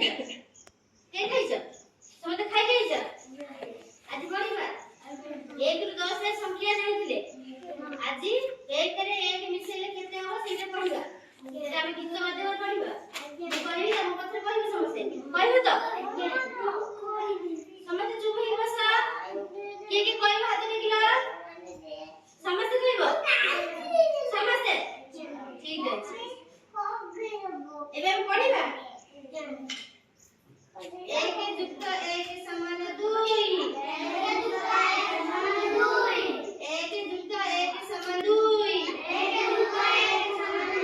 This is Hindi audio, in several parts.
के खाइछ समते खाइ खाइछ आज पढिबा 1 रु 10 रे संख्या जानिथिले आज 1 रे 1 मिसेले केते हो सेटा पढिबा सेटा हम गीत माध्यम पढिबा मैं कहबी हम पत्र कहबी समस्ते कहबो तो समस्ते चुप हे बसा के कहबो हाथ देखिला समस्ते कहबो समस्ते ठीक अछि एबे हम पढिबा 1 जुक्त 1 समान 2 1 जुक्त 1 समान 2 1 जुक्त 1 समान 2 1 जुक्त 1 समान 2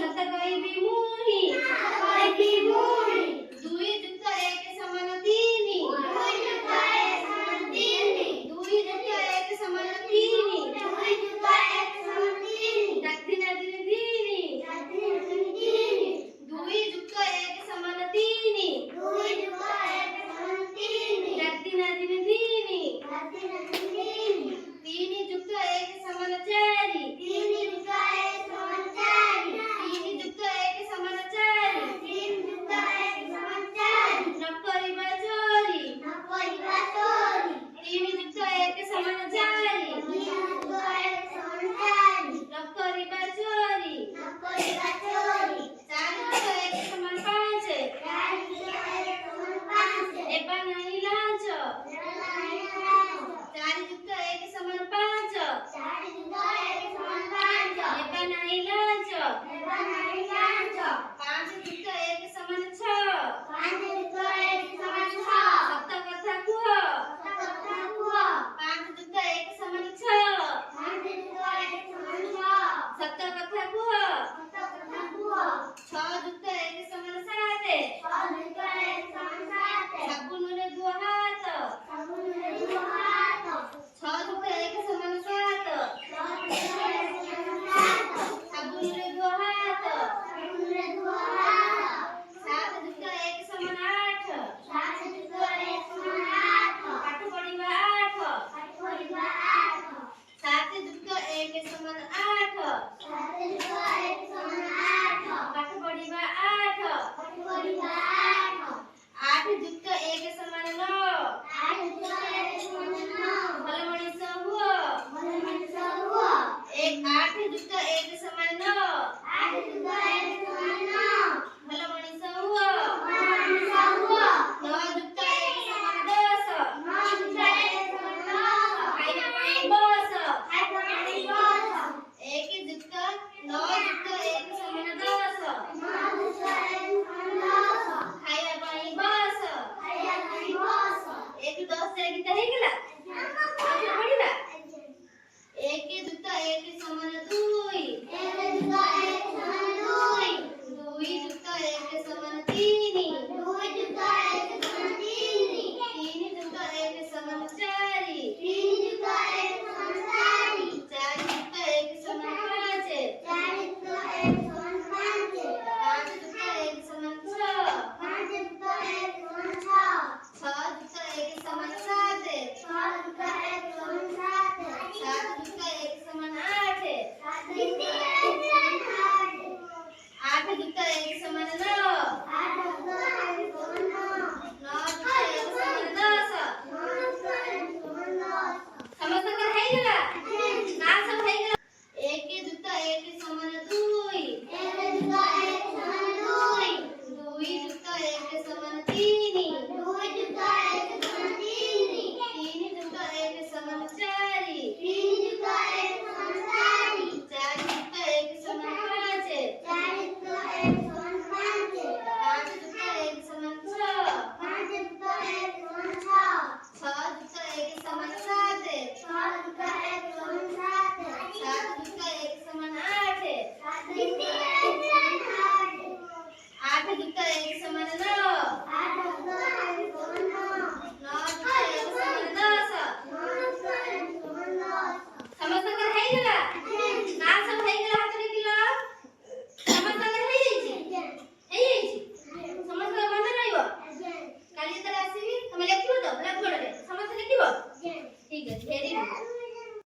सत कहबी मुही कहबी मुही 2 जुक्त 1 समान 3 2 जुक्त 1 समान 3 2 जुक्त 1 समान 3 2 जुक्त 1 समान 3 दाखिना दिन 3 दाखिना दिन 3 2 जुक्त 1 समान 3 2 जुक्त 1 समान 3 दाखिना दिन 3 दाखिना दिन 3 जुक्त 1 समान 4 3 जुक्त 1 समान 4 3 जुक्त 1 समान 4 3 जुक्त 1 समान 4 न करिबा चोरी 3 जुक्त 1 समान 4 3 जुक्त 1 समान 4 न करिबा चोरी 4 जुक्त 1 समान 5 4 जुक्त 1 समान 5 एबा नाही लांच 4 जुक्त 1 समान 5 4 जुक्त 1 समान 5 एबा नाही लांच 5 जुक्त 1 समान 6 5 जुक्त 1 समान 6 सत कथा कुह 5 जुक्त 1 समान 6 5 जुक्त 1 समान 6 सत कथा कुह 6 जुक्त 1 समान 7 6 जुक्त 1 समान 7 साबुन रे दो हाथ 6 जुक्त 1 समान 7 साबुन रे दो हाथ 7 जुक्त 1 समान 8 पाठ पढिबा 8 7 जुक्त 1 समान 8 पाठ पढिबा 8 8 जुक्त 1 समान 9 भल मनीष हुआ 8 जुक्त 1 समान 9 भल मनीष हुआ 9 जुक्त 1 समान 10 खाइबा पाई बस 1 जुक्त 9 जुक्त 1 समान 10 खाइबा पाई बस 1 10 से गीत हे गेला पढिबा 1 जुक्त 1 समान 2 2 जुक्त 1 समान 3 3 जुक्त 1 समान 4 4 जुक्त 1 समान 5 5 जुक्त 1 समान 6 6 जुक्त 1 समान 7 7 जुक्त 1 समान 8 8 जुक्त 1 समान 9 9 जुक्त 1 समान 10 समस्त कर है गेला ना सब है गेला 1 जुक्त 1 समान 2 2 जुक्त 1 समान 3 2 जुक्त 1 समान 3 जुक्त 1 समान 4 3 जुक्त 1 समान 4 जुक्त 1 समान 5 जुक्त 1 समान 5 जुक्त 1 समान 6 जुक्त 1 समान 6 जुक्त 1 समान 7 जुक्त 1 समान 7 जुक्त 1 समान 8 8 जुक्त 1 समान 9